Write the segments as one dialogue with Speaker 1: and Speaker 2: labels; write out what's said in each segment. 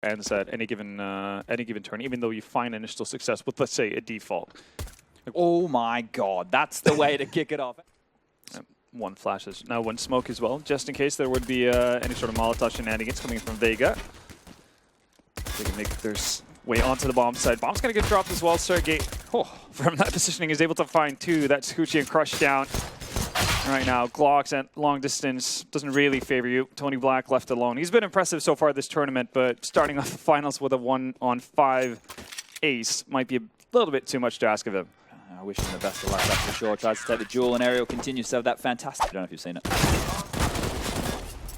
Speaker 1: ends at any given turn, even though you find initial success with, let's say, a default.
Speaker 2: Oh my god, that's the way to kick it off.
Speaker 1: One flashes. Now one smoke as well, just in case there would be any sort of Molotov shenanigans coming from Vega. They can make their way onto the bomb side. Bomb's going to get dropped as well. Sergey, from that positioning, is able to find two. That's Hoochie and Crush down. Right now, Glocks at long distance doesn't really favor you. Tony Black left alone. He's been impressive so far this tournament, but starting off the finals with a 1-on-5 ace might be a little bit too much to ask of him.
Speaker 2: I wish him the best of luck, that's for sure. Tries to take the duel, and Aerial continues to have that fantastic... I don't know if you've seen it.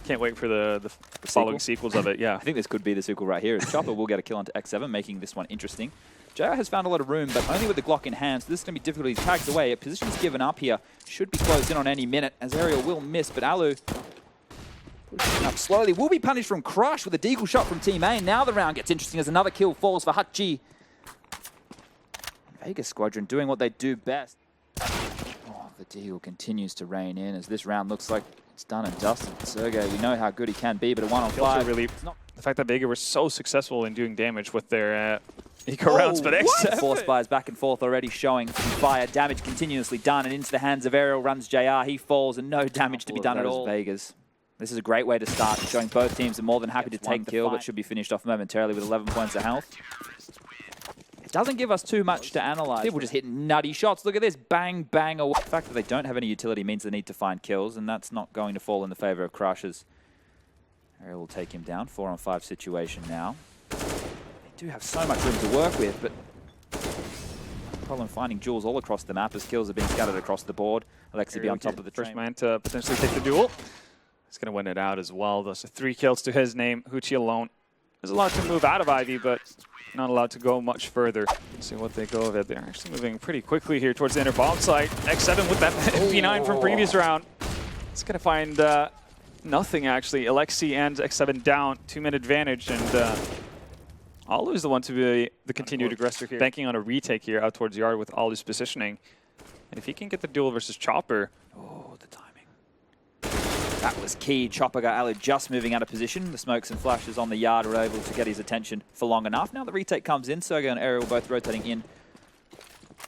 Speaker 1: Can't wait for the following sequels of it, yeah.
Speaker 2: I think this could be the sequel right here. Chopper will get a kill onto X7, making this one interesting. JR has found a lot of room, but only with the Glock in hand, so this is going to be difficult. He's tagged away. Position's given up here. Should be closed in on any minute, as Aerial will miss, but Alu pushing up slowly. Will be punished from Crush with a deagle shot from Team A. Now the round gets interesting as another kill falls for Hachi. Vega Squadron doing what they do best. Oh, the deagle continues to rain in as this round looks like it's done and dusted. Sergey, we know how good he can be, but a 1-on-5.
Speaker 1: Really, the fact that Vega were so successful in doing damage with their eco rounds, but X7.
Speaker 2: Force fires back and forth already showing fire. Damage continuously done, and into the hands of Aerial runs JR. He falls, and no damage to be done at all. Vegas. This is a great way to start, showing both teams are more than happy to take kill, but should be finished off momentarily with 11 points of health. It doesn't give us too much to analyze. People just hitting nutty shots. Look at this, bang, bang away. The fact that they don't have any utility means they need to find kills, and that's not going to fall in the favor of Crushers. Aerial will take him down. 4-on-5 situation now. They do have so much room to work with, but problem finding jewels all across the map as kills are being scattered across the board. Alexi be on top of the
Speaker 1: first man to potentially take the duel. He's going to win it out as well. Those are 3 kills to his name. Hoochie alone. There's a lot to move out of Ivy, but not allowed to go much further. Let's see what they go of it. They're actually moving pretty quickly here towards the inner bomb site. X7 with that P9 from previous round. It's going to find nothing, actually. Alexi and X7 down. 2-minute advantage, and Alu's the one to be the continued aggressor here. Banking on a retake here out towards Yard with Alu's positioning. And if he can get the duel versus Chopper...
Speaker 2: Oh, the timing. That was key. Chopper got Alu just moving out of position. The smokes and flashes on the Yard were able to get his attention for long enough. Now the retake comes in. Sergey and Aerial both rotating in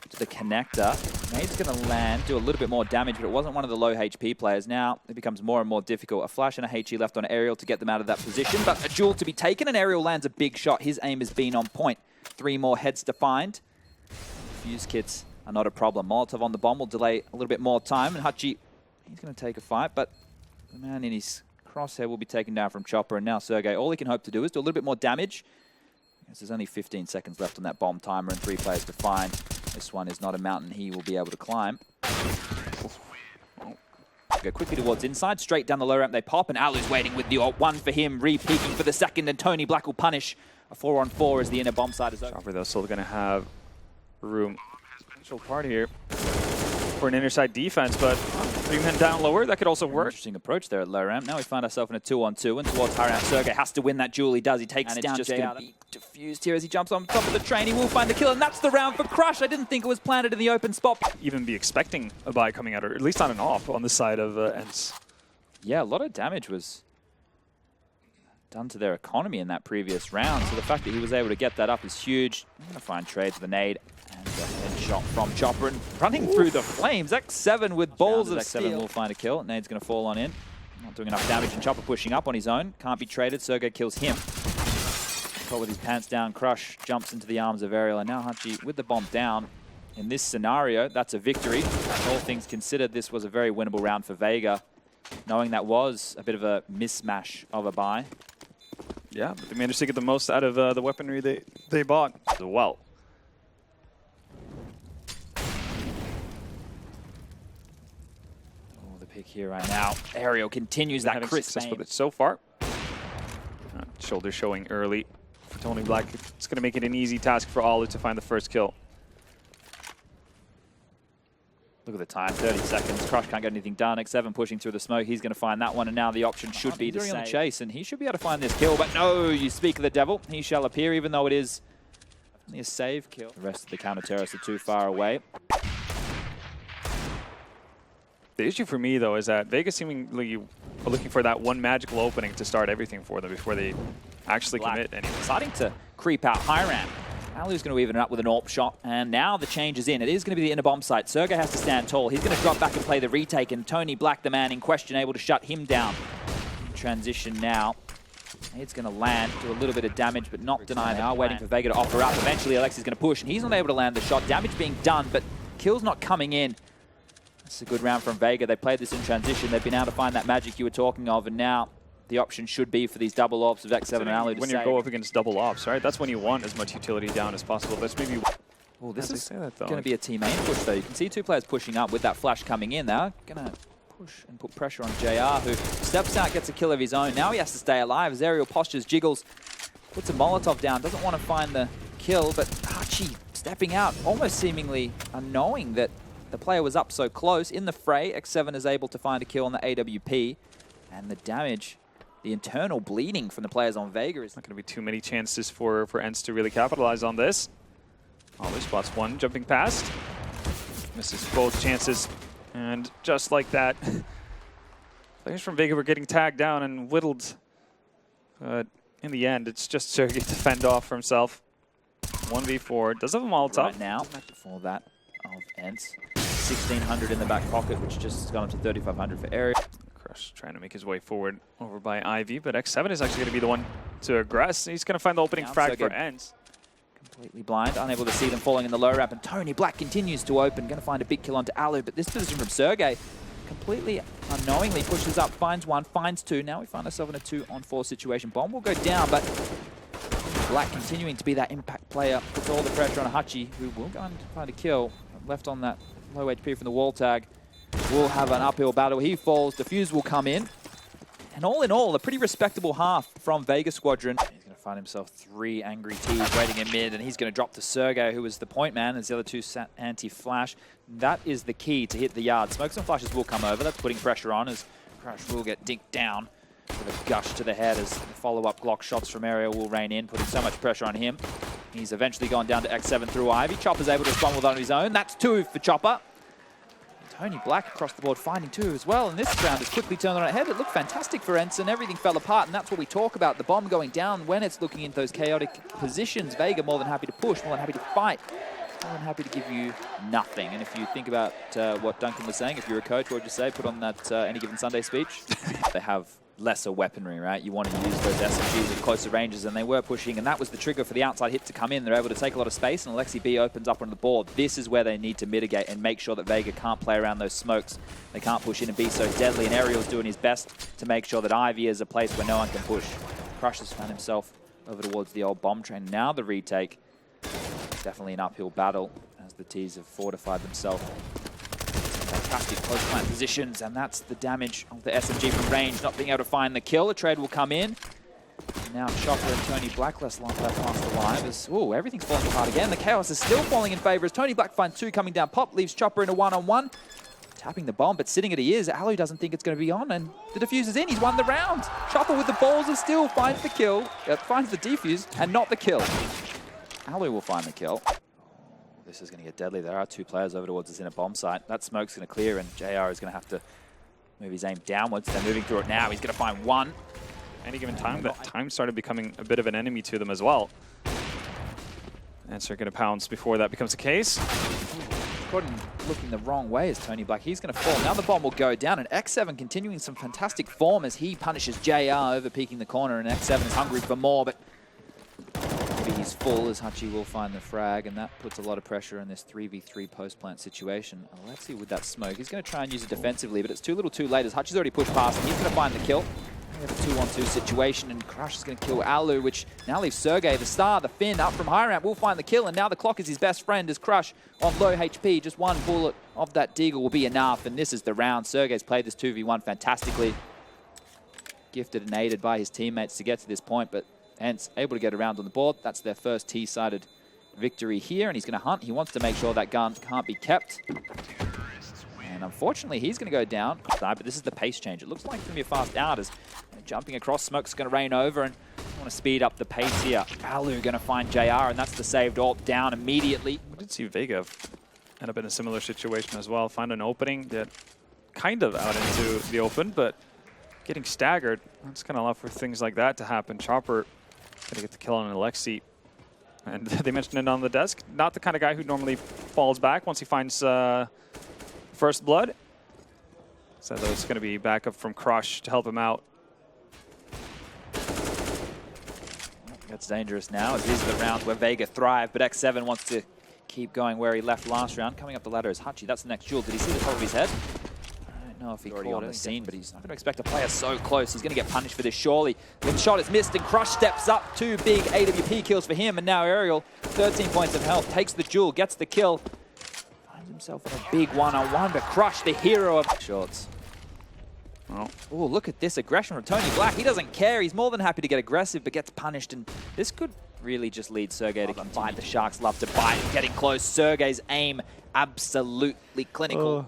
Speaker 2: to the connector. Nade's going to land, do a little bit more damage, but it wasn't one of the low HP players. Now it becomes more and more difficult. A flash and a HE left on Aerial to get them out of that position, but a duel to be taken, and Aerial lands a big shot. His aim has been on point. 3 more heads to find. Fuse kits are not a problem. Molotov on the bomb will delay a little bit more time, and Hachi, he's going to take a fight, but the man in his crosshair will be taken down from Chopper, and now Sergey, all he can hope to do is do a little bit more damage. As there's only 15 seconds left on that bomb timer and 3 players to find. This one is not a mountain he will be able to climb. Go quickly towards inside, straight down the low ramp they pop, and Alu's waiting with the one for him, re-peeking for the second, and Tony Black will punish. A 4-on-4 as the inner bomb side is over.
Speaker 1: Chopper, though, still going to have room. Potential part here for an inner side defense, but 3 men down lower, that could also work.
Speaker 2: Interesting approach there at low ramp. Now we find ourselves in a 2-on-2, and towards high ramp, Sergey has to win that duel. He does. He takes down. It's just going to be diffused here as he jumps on top of the train. He will find the kill, and that's the round for Crush. I didn't think it was planted in the open spot.
Speaker 1: Even be expecting a buy coming out, or at least on an off on the side of ENCE.
Speaker 2: Yeah, a lot of damage was done to their economy in that previous round, so the fact that he was able to get that up is huge. I'm going to find trades with a nade. And a headshot from Chopper, and running through the flames. X7 with balls of steel. X7 will find a kill. Nade's going to fall on in. Not doing enough damage, and Chopper pushing up on his own. Can't be traded. Sergey kills him. Caught with his pants down. Crush jumps into the arms of Aerial, and now Hachi with the bomb down. In this scenario, that's a victory. All things considered, this was a very winnable round for Vega, knowing that was a bit of a mismatch of a buy.
Speaker 1: Yeah, but they managed to get the most out of the weaponry they bought as well.
Speaker 2: Pick here right now. Aerial continues that crisp
Speaker 1: success with it so far. Shoulder showing early for Tony Black. It's going to make it an easy task for Alu to find the first kill.
Speaker 2: Look at the time, 30 seconds. Crush can't get anything done. X7 pushing through the smoke. He's going to find that one, and now the option should be to save. On the chase, and he should be able to find this kill. But no, you speak of the devil. He shall appear, even though it is only a save kill. The rest of the counter-terrorists are too far away.
Speaker 1: The issue for me, though, is that Vegas seemingly are looking for that one magical opening to start everything for them before they actually
Speaker 2: Black
Speaker 1: commit anyway.
Speaker 2: starting to creep out high ramp. Alu's going to even it up with an AWP shot, and now the change is in. It is going to be the inner bomb site. Sergey has to stand tall. He's going to drop back and play the retake, and Tony Black, the man in question, able to shut him down. Transition now. It's going to land, do a little bit of damage, but not deny. They are waiting for Vega to offer up. Eventually, Alexi's going to push, and he's not able to land the shot. Damage being done, but kill's not coming in. That's a good round from Vega. They played this in transition. They've been able to find that magic you were talking of, and now the option should be for these double ops of X7 and Alu to
Speaker 1: when you go up against double ops, right? That's when you want as much utility down as possible. That's maybe.
Speaker 2: Oh, this is
Speaker 1: going
Speaker 2: to be a team main push, though. You can see two players pushing up with that flash coming in. They're going to push and put pressure on JR, who steps out, gets a kill of his own. Now he has to stay alive as aerial postures, jiggles, puts a Molotov down, doesn't want to find the kill, but Hachi stepping out, almost seemingly knowing that the player was up so close. In the fray, X7 is able to find a kill on the AWP, and the damage, the internal bleeding from the players on Vega is
Speaker 1: not going to be too many chances for ENCE to really capitalize on this. Alu spots one jumping past, misses both chances, and just like that, players from Vega were getting tagged down and whittled. But in the end, it's just Sergey to fend off for himself. 1v4, does have a Molotov.
Speaker 2: Right now, for that of ENCE. 1,600 in the back pocket, which just has gone up to 3,500 for area.
Speaker 1: Crush trying to make his way forward over by Ivy, but X7 is actually going to be the one to aggress. He's going to find the opening frag for ENCE.
Speaker 2: Completely blind, unable to see them falling in the low ramp, and Tony Black continues to open, going to find a big kill onto Alu, but this position from Sergey completely unknowingly pushes up, finds one, finds two. Now we find ourselves in a 2-on-4 situation. Bomb will go down, but Black continuing to be that impact player, puts all the pressure on Hachi, who will go and find a kill. Left on that low HP from the wall tag. Will have an uphill battle. He falls, defuse will come in. And all in all, a pretty respectable half from Vega Squadron. He's going to find himself 3 angry T's waiting in mid, and he's going to drop to Sergey, who was the point man, as the other two sat anti-flash. That is the key to hit the yard. Smokes and flashes will come over. That's putting pressure on as Crush will get dinked down with a gush to the head as the follow-up Glock shots from area will rain in, putting so much pressure on him. He's eventually gone down to X7 through Ivy. Chopper's able to respond with on his own. That's 2 for Chopper. Tony Black across the board finding 2 as well, and this round is quickly turned on its head. It looked fantastic for ENCE, and everything fell apart, and that's what we talk about, the bomb going down when it's looking into those chaotic positions. Vega more than happy to push, more than happy to fight, more than happy to give you nothing. And if you think about what Duncan was saying, if you're a coach, what would you say? Put on that Any Given Sunday speech. They have lesser weaponry, right? You want to use those SMGs at closer ranges, and they were pushing, and that was the trigger for the outside hit to come in. They're able to take a lot of space, and Alexi B opens up on the board. This is where they need to mitigate and make sure that Vega can't play around those smokes. They can't push in and be so deadly, and Ariel's doing his best to make sure that Ivy is a place where no one can push. Crush has found himself over towards the old bomb train. Now the retake. Definitely an uphill battle as the T's have fortified themselves. Fantastic post-plant positions, and that's the damage of the SMG from range, not being able to find the kill. The trade will come in. And now Chopper and Tony Black left last alive as, ooh, everything's falling apart again. The chaos is still falling in favor as Tony Black finds 2 coming down. Pop leaves Chopper in a 1-on-1. Tapping the bomb, but sitting at he is. Alu doesn't think it's going to be on, and the defuse is in. He's won the round. Chopper with the balls of steel finds the kill, finds the defuse, and not the kill. Alu will find the kill. This is going to get deadly. There are 2 players over towards us in a bomb site. That smoke's going to clear, and JR is going to have to move his aim downwards. They're moving through it now. He's going to find 1.
Speaker 1: Any given time, that time started becoming a bit of an enemy to them as well. ENCE are going to pounce before that becomes the case.
Speaker 2: Gordon looking the wrong way as Tony Black. He's going to fall. Now the bomb will go down, and X7 continuing some fantastic form as he punishes JR over peeking the corner, and X7 is hungry for more, but maybe he's full as Hachi will find the frag, and that puts a lot of pressure in this 3v3 post-plant situation. Alexi with that smoke. He's going to try and use it defensively, but it's too little too late as Hachi's already pushed past, and he's going to find the kill. We have a 2-on-2 situation, and Crush is going to kill Alu, which now leaves Sergey, the star, the Finn, up from high ramp, will find the kill, and now the clock is his best friend as Crush on low HP. Just 1 bullet of that Deagle will be enough, and this is the round. Sergey's played this 2v1 fantastically. Gifted and aided by his teammates to get to this point, but ENCE able to get around on the board. That's their first T-sided victory here, and he's going to hunt. He wants to make sure that gun can't be kept. And unfortunately, he's going to go down. But this is the pace change. It looks like it's going to be a fast out as jumping across, smoke's going to rain over, and I want to speed up the pace here. Alu going to find JR, and that's the saved AWP down immediately.
Speaker 1: We did see Vega end up in a similar situation as well. Find an opening, get kind of out into the open, but getting staggered, that's going to allow for things like that to happen. Chopper Gonna get the kill on an Alexi. And they mentioned it on the desk. Not the kind of guy who normally falls back once he finds first blood. So it's going to be backup from Crush to help him out.
Speaker 2: That's dangerous now, as these are the rounds where Vega thrive, but X7 wants to keep going where he left last round. Coming up the ladder is Hachi. That's the next duel. Did he see the top of his head? I don't know if he already on the scene, but he's not going to expect a player so close. He's going to get punished for this, surely. The shot is missed, and Crush steps up. 2 big AWP kills for him, and now Aerial, 13 points of health, takes the duel, gets the kill. Finds himself in a big one-on-one, but Crush, the hero of shorts. Oh, look at this aggression from Tony Black. He doesn't care. He's more than happy to get aggressive, but gets punished. And this could really just lead Sergey to continue. The Sharks love to bite. Getting close. Sergey's aim absolutely clinical.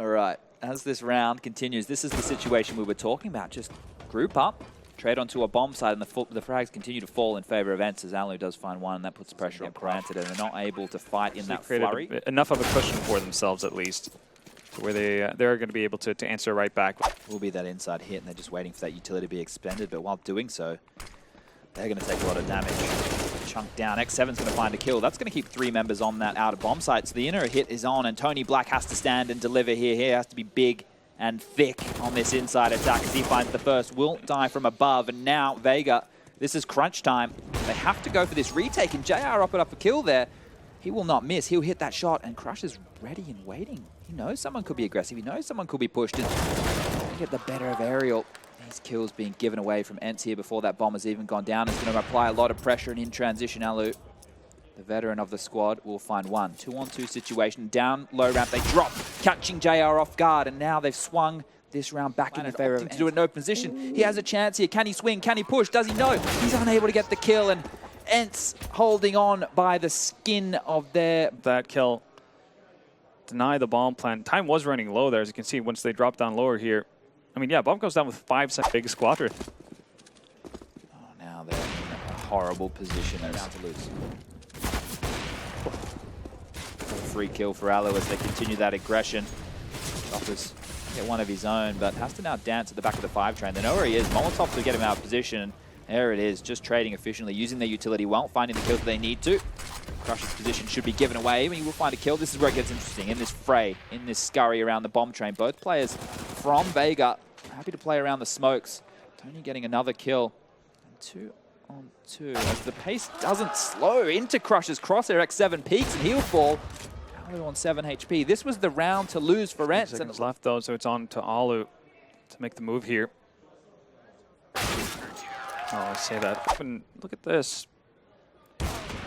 Speaker 2: All right. As this round continues, this is the situation we were talking about. Just group up, trade onto a bomb side, and the frags continue to fall in favor of ENCE as Alu does find one, and that puts pressure on Granted, and they're not able to fight in that flurry.
Speaker 1: Enough of a cushion for themselves, at least, where they're going to be able to answer right back.
Speaker 2: Will be that inside hit, and they're just waiting for that utility to be expended. But while doing so, they're going to take a lot of damage. Chunk down. X7's going to find a kill. That's going to keep 3 members on that outer bomb site. So the inner hit is on, and Tony Black has to stand and deliver here. He has to be big and thick on this inside attack as he finds the first. Will die from above, and now Vega. This is crunch time. They have to go for this retake, and JR up a kill there. He will not miss. He'll hit that shot, and Crush is ready and waiting. He knows someone could be aggressive. He knows someone could be pushed, and get the better of Aerial. These kills being given away from ENCE here before that bomb has even gone down. It's going to apply a lot of pressure, and in transition, Alu, the veteran of the squad, will find one. 2-on-2 situation. Down low ramp, they drop, catching JR off guard, and now they've swung this round back in favor of ENCE. To do it in no position. He has a chance here. Can he swing? Can he push? Does he? No. He's unable to get the kill, and ENCE holding on by the skin of their...
Speaker 1: That kill. Deny the bomb plan. Time was running low there, as you can see, once they drop down lower here. I mean, yeah, bomb goes down with 5 seconds. Vega Squadron.
Speaker 2: Oh, now they're in a horrible position. They're down to lose. Free kill for Alu as they continue that aggression. Choppers get one of his own, but has to now dance at the back of the 5 train. They know where he is. Molotovs will get him out of position. There it is, just trading efficiently, using their utility well, finding the kills that they need to. Crush's position should be given away, but he will find a kill. This is where it gets interesting, in this fray, in this scurry around the bomb train. Both players from Vega happy to play around the smokes. Tony getting another kill. And 2-on-2, as the pace doesn't slow into Crush's crosshair. X7 peaks and he'll fall. Alu on 7 HP. This was the round to lose for ENCE.
Speaker 1: Seconds left though, so it's on to Alu to make the move here. Oh, I say that. And look at this.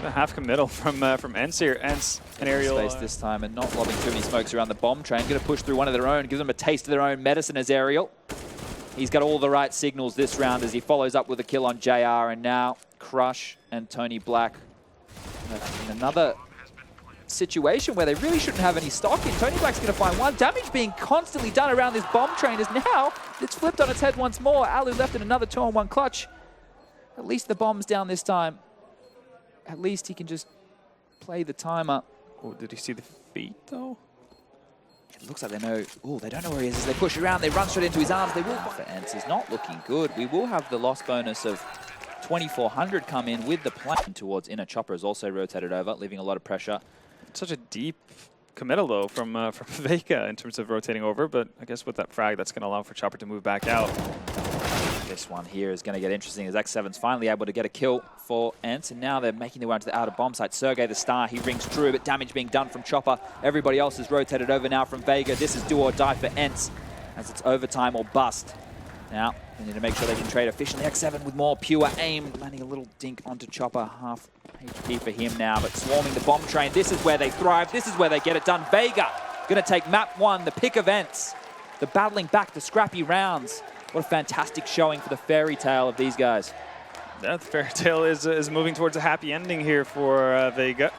Speaker 1: A half committal from ENCE here. ENCE and Aerial.
Speaker 2: Space this time and not lobbing too many smokes around the bomb train. Going to push through one of their own. Gives them a taste of their own medicine as Aerial. He's got all the right signals this round as he follows up with a kill on JR. And now Crush and Tony Black in another situation where they really shouldn't have any stock in. Tony Black's going to find one. Damage being constantly done around this bomb train is now it's flipped on its head once more. Alu left in another 2-on-1 clutch. At least the bomb's down this time. At least he can just play the timer.
Speaker 1: Oh, did you see the feet though?
Speaker 2: It looks like they know. Oh, they don't know where he is. As they push around, they run straight into his arms. They will. For ENCE is not looking good. We will have the loss bonus of 2,400 come in with the plan towards inner. Chopper is also rotated over, leaving a lot of pressure.
Speaker 1: Such a deep committal though from Vega in terms of rotating over, but I guess with that frag, that's going to allow for Chopper to move back out.
Speaker 2: This one here is going to get interesting as X7's finally able to get a kill for ENCE, and now they're making their way onto the outer bomb site. Sergey the star, he rings true, but damage being done from Chopper. Everybody else is rotated over now from Vega. This is do or die for ENCE as it's overtime or bust. Now, they need to make sure they can trade efficiently. X7 with more pure aim, landing a little dink onto Chopper. Half HP for him now, but swarming the bomb train. This is where they thrive. This is where they get it done. Vega going to take map 1, the pick of ENCE. The battling back, the scrappy rounds. What a fantastic showing for the fairy tale of these guys.
Speaker 1: That fairy tale is moving towards a happy ending here for Vega.